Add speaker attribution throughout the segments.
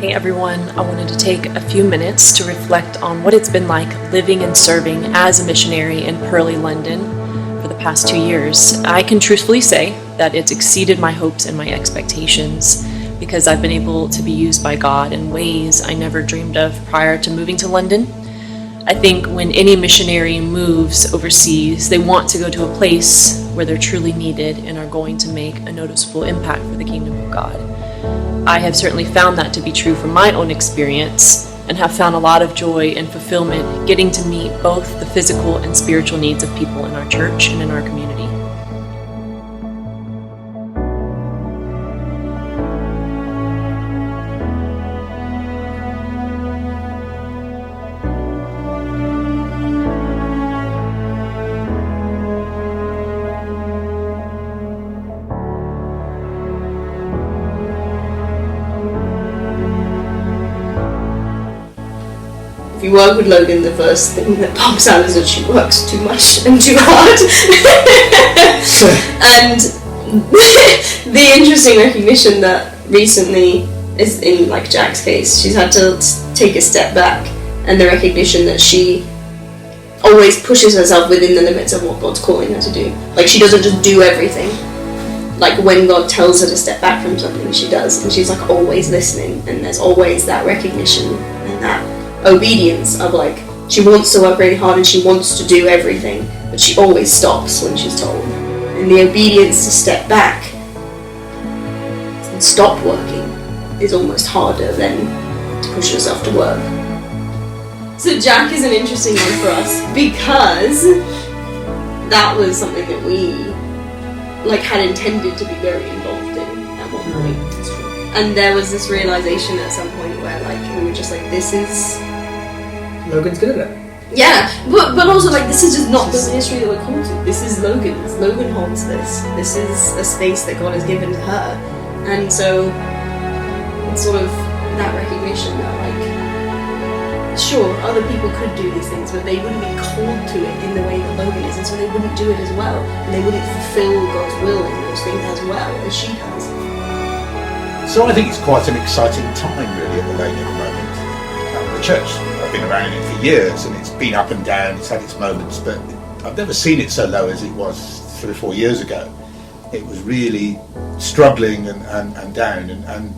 Speaker 1: Hey everyone, I wanted to take a few minutes to reflect on what it's been like living and serving as a missionary in Purley, London for the past 2 years. I can truthfully say that it's exceeded my hopes and my expectations because I've been able to be used by God in ways I never dreamed of prior to moving to London. I think when any missionary moves overseas, they want to go to a place where they're truly needed and are going to make a noticeable impact for the kingdom of God. I have certainly found that to be true from my own experience and have found a lot of joy and fulfillment getting to meet both the physical and spiritual needs of people in our church and in our community.
Speaker 2: If you work with Logan, the first thing that pops out is that she works too much and too hard. And the interesting recognition that recently is in like Jack's case, she's had to take a step back, and the recognition that she always pushes herself within the limits of what God's calling her to do. Like, she doesn't just do everything. Like, when God tells her to step back from something, she does, and she's like always listening, and there's always that recognition and that obedience of like, she wants to work really hard and she wants to do everything, but she always stops when she's told. And the obedience to step back and stop working is almost harder than to push yourself to work. So Jack is an interesting one for us because that was something that we like had intended to be very involved in at one point. And there was this realization at some point where like we were just like, this is
Speaker 3: Logan's good at it.
Speaker 2: Yeah, but also like this is just not the ministry that we're called to. This is Logan's. Logan holds this. This is a space that God has given to her. And so it's sort of that recognition that like, sure, other people could do these things, but they wouldn't be called to it in the way that Logan is, and so they wouldn't do it as well. And they wouldn't fulfill God's will in those things as well as she does.
Speaker 4: So I think it's quite an exciting time really at the Lane at the moment. The church, I've been around it for years and it's been up and down, it's had its moments, but I've never seen it so low as it was 3 or 4 years ago. It was really struggling and down, and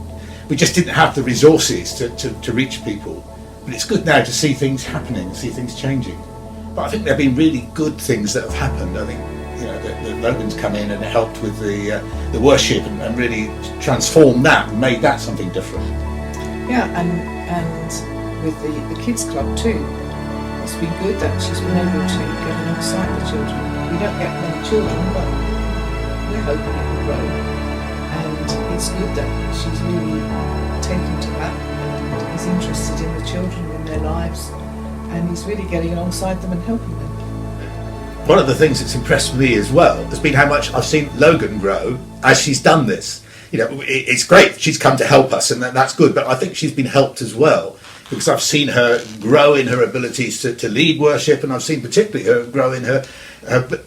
Speaker 4: we just didn't have the resources to reach people. But it's good now to see things happening, see things changing. But I think there have been really good things that have happened. I think that Logan's come in and helped with the worship and really transformed that and made that something different.
Speaker 3: Yeah, and with the kids club too. It's been good that she's been able to get alongside the children. We don't get many children, but we're hoping it will grow. And it's good that she's really taken to that and is interested in the children and their lives, and is really getting alongside them and helping them.
Speaker 4: One of the things that's impressed me as well has been how much I've seen Logan grow as she's done this. It's great, she's come to help us and that's good, but I think she's been helped as well because I've seen her grow in her abilities to lead worship, and I've seen particularly her grow in her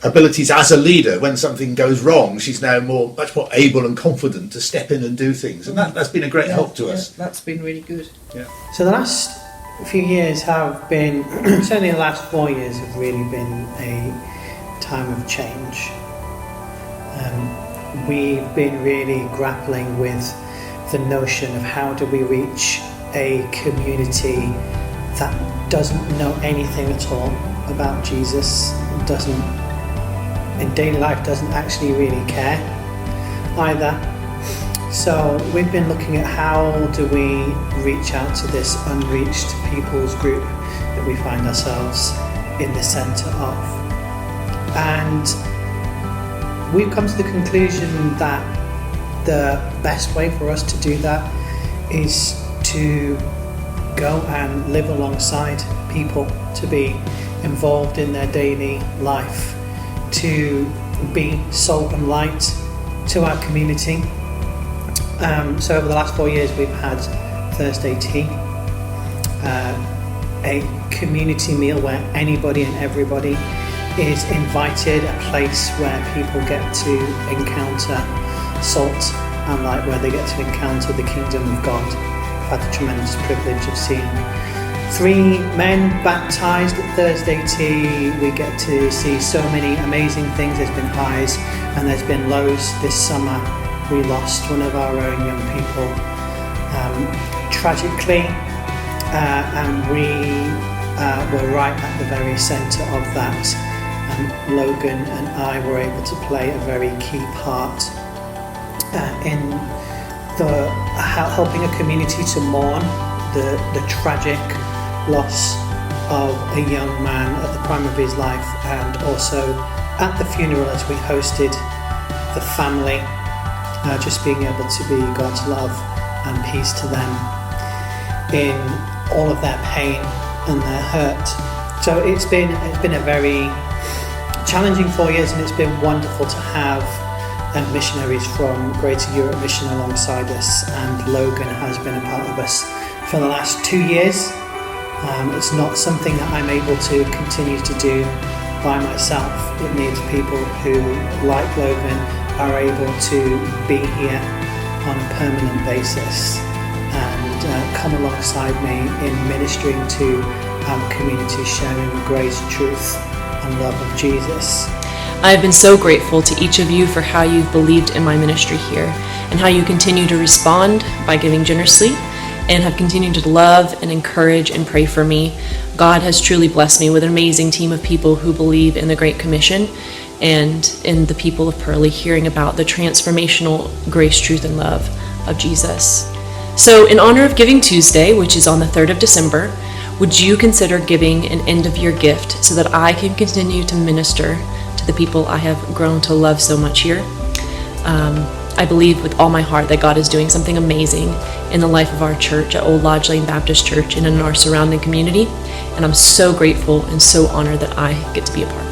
Speaker 4: abilities as a leader. When something goes wrong, she's now much more able and confident to step in and do things, and that's been a great help to us.
Speaker 3: That's been really good.
Speaker 4: Yeah.
Speaker 5: So the last few years have been, certainly the last 4 years have really been a time of change. We've been really grappling with the notion of how do we reach a community that doesn't know anything at all about Jesus, in daily life doesn't actually really care either. So we've been looking at how do we reach out to this unreached people's group that we find ourselves in the centre of. And we've come to the conclusion that the best way for us to do that is to go and live alongside people, to be involved in their daily life, to be salt and light to our community. So over the last 4 years we've had Thursday tea, a community meal where anybody and everybody is invited, a place where people get to encounter salt and like where they get to encounter the kingdom of God. I've had the tremendous privilege of seeing 3 men baptized at Thursday tea. We get to see so many amazing things. There's been highs and there's been lows. This summer we lost one of our own young people tragically, and we were right at the very centre of that. Logan and I were able to play a very key part in helping a community to mourn the tragic loss of a young man at the prime of his life, and also at the funeral as we hosted the family, just being able to be God's love and peace to them in all of their pain and their hurt. So it's been a very challenging 4 years, and it's been wonderful to have missionaries from Greater Europe Mission alongside us, and Logan has been a part of us for the last 2 years. It's not something that I'm able to continue to do by myself. It needs people who, like Logan, are able to be here on a permanent basis and come alongside me in ministering to our community, sharing the grace, truth and love of Jesus.
Speaker 1: I have been so grateful to each of you for how you've believed in my ministry here, and how you continue to respond by giving generously, and have continued to love and encourage and pray for me. God has truly blessed me with an amazing team of people who believe in the Great Commission, and in the people of Pearly hearing about the transformational grace, truth, and love of Jesus. So in honor of Giving Tuesday, which is on the 3rd of December, would you consider giving an end-of-year gift so that I can continue to minister to the people I have grown to love so much here? I believe with all my heart that God is doing something amazing in the life of our church at Old Lodge Lane Baptist Church and in our surrounding community, and I'm so grateful and so honored that I get to be a part of it.